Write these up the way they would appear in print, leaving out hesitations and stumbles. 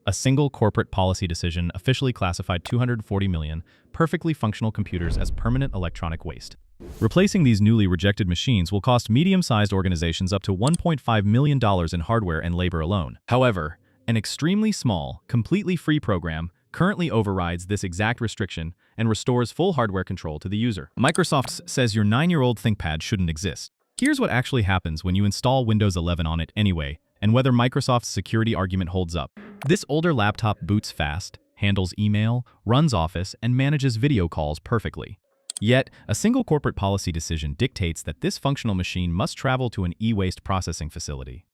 A single corporate policy decision officially classified 240 million perfectly functional computers as permanent electronic waste. Replacing these newly rejected machines will cost medium-sized organizations up to $1.5 million in hardware and labor alone. However, an extremely small, completely free program currently overrides this exact restriction and restores full hardware control to the user. Microsoft says your 9-year-old ThinkPad shouldn't exist. Here's what actually happens when you install Windows 11 on it anyway, and whether Microsoft's security argument holds up. This older laptop boots fast, handles email, runs Office, and manages video calls perfectly. Yet, a single corporate policy decision dictates that this functional machine must travel to an e-waste processing facility.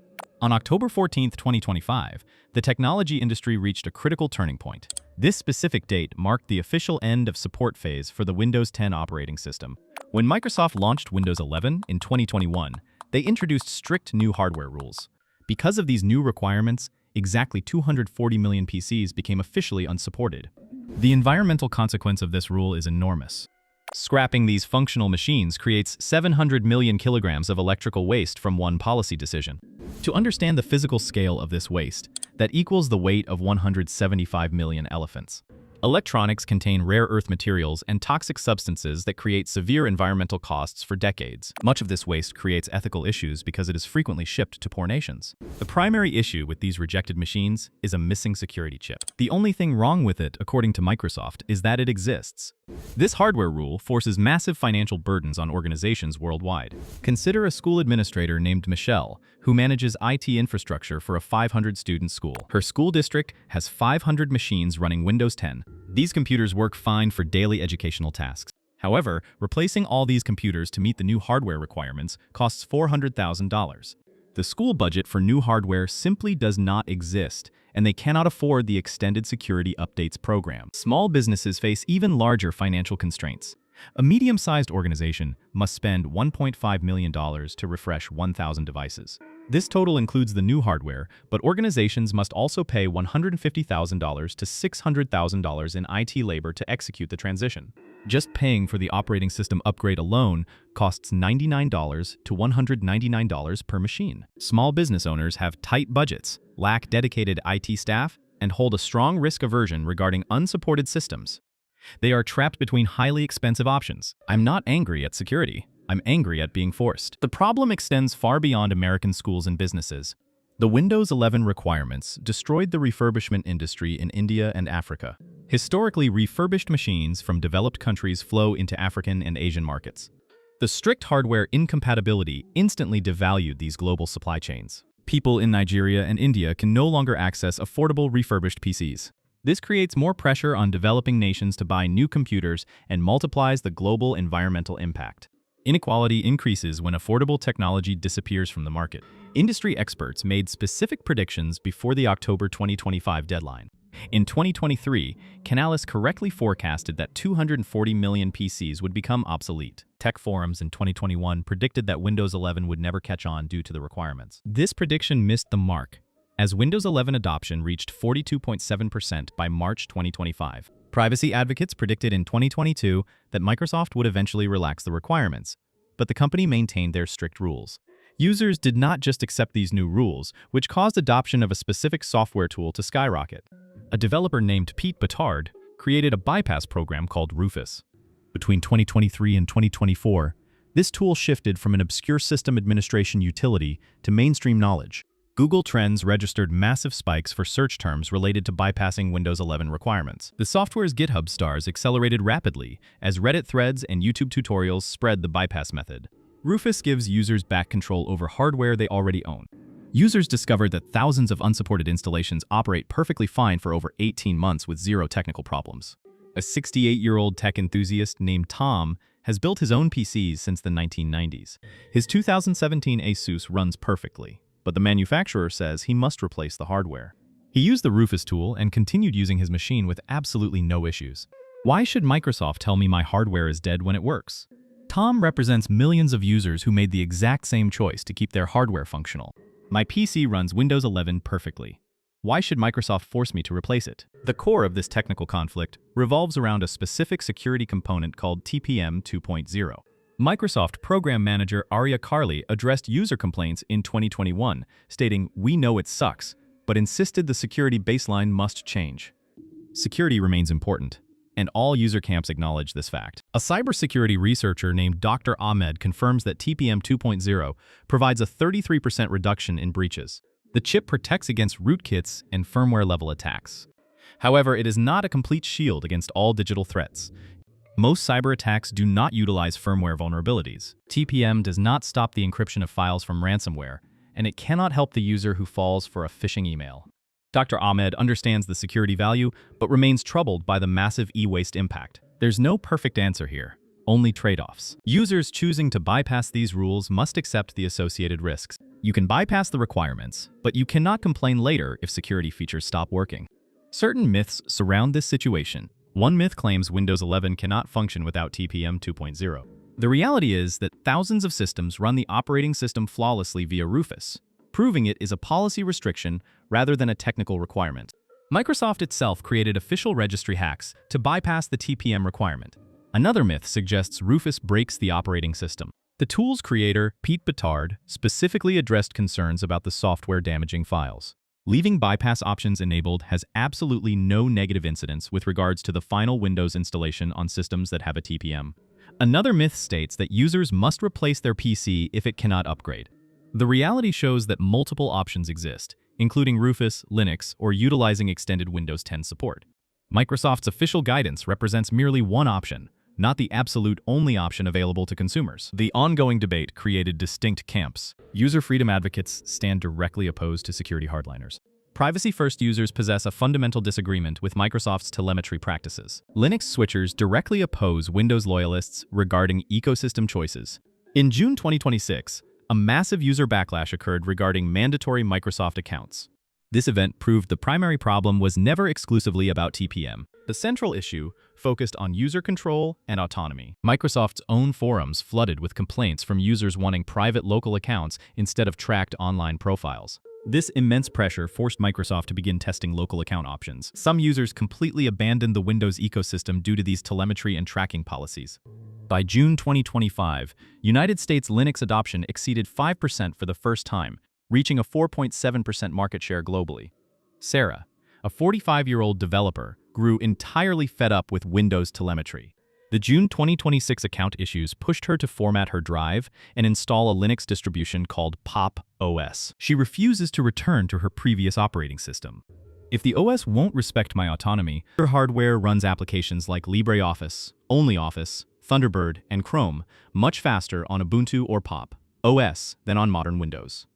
On October 14, 2025, the technology industry reached a critical turning point. This specific date marked the official end of support phase for the Windows 10 operating system. When Microsoft launched Windows 11 in 2021, they introduced strict new hardware rules. Because of these new requirements, exactly 240 million PCs became officially unsupported. The environmental consequence of this rule is enormous. Scrapping these functional machines creates 700 million kilograms of electrical waste from one policy decision. To understand the physical scale of this waste, that equals the weight of 175 million elephants. Electronics contain rare earth materials and toxic substances that create severe environmental costs for decades. Much of this waste creates ethical issues because it is frequently shipped to poor nations. The primary issue with these rejected machines is a missing security chip. The only thing wrong with it, according to Microsoft, is that it exists. This hardware rule forces massive financial burdens on organizations worldwide. Consider a school administrator named Michelle, who manages IT infrastructure for a 500-student school. Her school district has 500 machines running Windows 10. These computers work fine for daily educational tasks. However, replacing all these computers to meet the new hardware requirements costs $400,000. The school budget for new hardware simply does not exist, and they cannot afford the extended security updates program. Small businesses face even larger financial constraints. A medium-sized organization must spend $1.5 million to refresh 1,000 devices. This total includes the new hardware, but organizations must also pay $150,000 to $600,000 in IT labor to execute the transition. Just paying for the operating system upgrade alone costs $99 to $199 per machine. Small business owners have tight budgets, lack dedicated IT staff, and hold a strong risk aversion regarding unsupported systems. They are trapped between highly expensive options. I'm not angry at security. I'm angry at being forced. The problem extends far beyond American schools and businesses. The Windows 11 requirements destroyed the refurbishment industry in India and Africa. Historically, refurbished machines from developed countries flow into African and Asian markets. The strict hardware incompatibility instantly devalued these global supply chains. People in Nigeria and India can no longer access affordable refurbished PCs. This creates more pressure on developing nations to buy new computers and multiplies the global environmental impact. Inequality increases when affordable technology disappears from the market. Industry experts made specific predictions before the October 2025 deadline. In 2023, Canalys correctly forecasted that 240 million PCs would become obsolete. Tech forums in 2021 predicted that Windows 11 would never catch on due to the requirements. This prediction missed the mark, as Windows 11 adoption reached 42.7% by March 2025. Privacy advocates predicted in 2022 that Microsoft would eventually relax the requirements, but the company maintained their strict rules. Users did not just accept these new rules, which caused adoption of a specific software tool to skyrocket. A developer named Pete Batard created a bypass program called Rufus. Between 2023 and 2024, this tool shifted from an obscure system administration utility to mainstream knowledge. Google Trends registered massive spikes for search terms related to bypassing Windows 11 requirements. The software's GitHub stars accelerated rapidly as Reddit threads and YouTube tutorials spread the bypass method. Rufus gives users back control over hardware they already own. Users discovered that thousands of unsupported installations operate perfectly fine for over 18 months with zero technical problems. A 68-year-old tech enthusiast named Tom has built his own PCs since the 1990s. His 2017 Asus runs perfectly, but the manufacturer says he must replace the hardware. He used the Rufus tool and continued using his machine with absolutely no issues. Why should Microsoft tell me my hardware is dead when it works? Tom represents millions of users who made the exact same choice to keep their hardware functional. My PC runs Windows 11 perfectly. Why should Microsoft force me to replace it? The core of this technical conflict revolves around a specific security component called TPM 2.0. Microsoft Program Manager Arya Carli addressed user complaints in 2021, stating, "We know it sucks, but but insisted the security baseline must change. Security remains important, and all user camps acknowledge this fact. A cybersecurity researcher named Dr. Ahmed confirms that TPM 2.0 provides a 33% reduction in breaches. The chip protects against rootkits and firmware-level attacks. However, it is not a complete shield against all digital threats. Most cyber attacks do not utilize firmware vulnerabilities. TPM does not stop the encryption of files from ransomware, and it cannot help the user who falls for a phishing email. Dr. Ahmed understands the security value, but remains troubled by the massive e-waste impact. There's no perfect answer here, only trade-offs. Users choosing to bypass these rules must accept the associated risks. You can bypass the requirements, but you cannot complain later if security features stop working. Certain myths surround this situation. One myth claims Windows 11 cannot function without TPM 2.0. The reality is that thousands of systems run the operating system flawlessly via Rufus. Proving it is a policy restriction rather than a technical requirement. Microsoft itself created official registry hacks to bypass the TPM requirement. Another myth suggests Rufus breaks the operating system. The tool's creator, Pete Bittard, specifically addressed concerns about the software damaging files. Leaving bypass options enabled has absolutely no negative incidents with regards to the final Windows installation on systems that have a TPM. Another myth states that users must replace their PC if it cannot upgrade. The reality shows that multiple options exist, including Rufus, Linux, or utilizing extended Windows 10 support. Microsoft's official guidance represents merely one option, not the absolute only option available to consumers. The ongoing debate created distinct camps. User freedom advocates stand directly opposed to security hardliners. Privacy-first users possess a fundamental disagreement with Microsoft's telemetry practices. Linux switchers directly oppose Windows loyalists regarding ecosystem choices. In June 2026, a massive user backlash occurred regarding mandatory Microsoft accounts. This event proved the primary problem was never exclusively about TPM. The central issue focused on user control and autonomy. Microsoft's own forums flooded with complaints from users wanting private local accounts instead of tracked online profiles. This immense pressure forced Microsoft to begin testing local account options. Some users completely abandoned the Windows ecosystem due to these telemetry and tracking policies. By June 2025, United States Linux adoption exceeded 5% for the first time, reaching a 4.7% market share globally. Sarah, a 45-year-old developer, grew entirely fed up with Windows telemetry. The June 2026 account issues pushed her to format her drive and install a Linux distribution called Pop! OS. She refuses to return to her previous operating system. If the OS won't respect my autonomy, her hardware runs applications like LibreOffice, OnlyOffice, Thunderbird, and Chrome much faster on Ubuntu or Pop! OS than on modern Windows.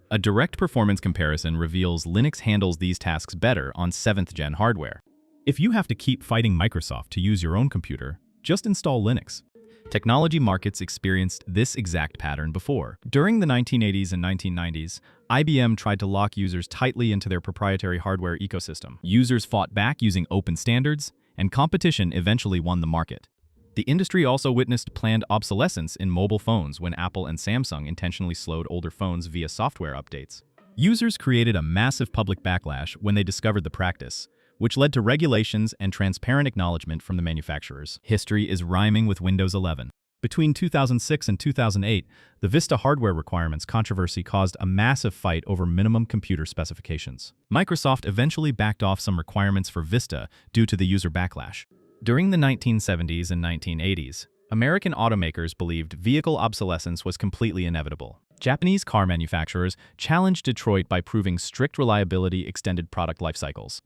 A direct performance comparison reveals Linux handles these tasks better on 7th-gen hardware. If you have to keep fighting Microsoft to use your own computer, just install Linux. Technology markets experienced this exact pattern before. During the 1980s and 1990s, IBM tried to lock users tightly into their proprietary hardware ecosystem. Users fought back using open standards, and competition eventually won the market. The industry also witnessed planned obsolescence in mobile phones when Apple and Samsung intentionally slowed older phones via software updates. Users created a massive public backlash when they discovered the practice, which led to regulations and transparent acknowledgement from the manufacturers. History is rhyming with Windows 11. Between 2006 and 2008, the Vista hardware requirements controversy caused a massive fight over minimum computer specifications. Microsoft eventually backed off some requirements for Vista due to the user backlash. During the 1970s and 1980s, American automakers believed vehicle obsolescence was completely inevitable. Japanese car manufacturers challenged Detroit by proving strict reliability extended product life cycles.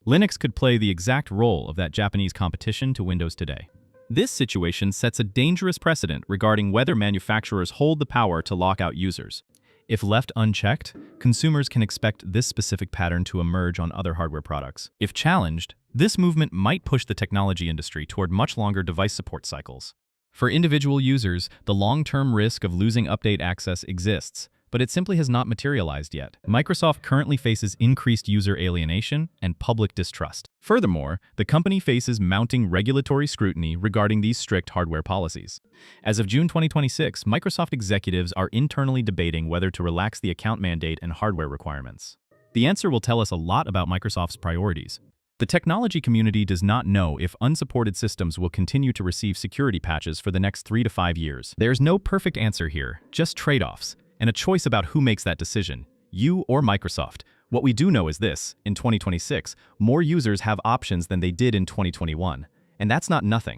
Linux could play the exact role of that Japanese competition to Windows today. This situation sets a dangerous precedent regarding whether manufacturers hold the power to lock out users. If left unchecked, consumers can expect this specific pattern to emerge on other hardware products. If challenged, this movement might push the technology industry toward much longer device support cycles. For individual users, the long-term risk of losing update access exists, but it simply has not materialized yet. Microsoft currently faces increased user alienation and public distrust. Furthermore, the company faces mounting regulatory scrutiny regarding these strict hardware policies. As of June 2026, Microsoft executives are internally debating whether to relax the account mandate and hardware requirements. The answer will tell us a lot about Microsoft's priorities. The technology community does not know if unsupported systems will continue to receive security patches for the next 3 to 5 years. There's no perfect answer here, just trade-offs, and a choice about who makes that decision, you or Microsoft. What we do know is this: in 2026, more users have options than they did in 2021. And that's not nothing.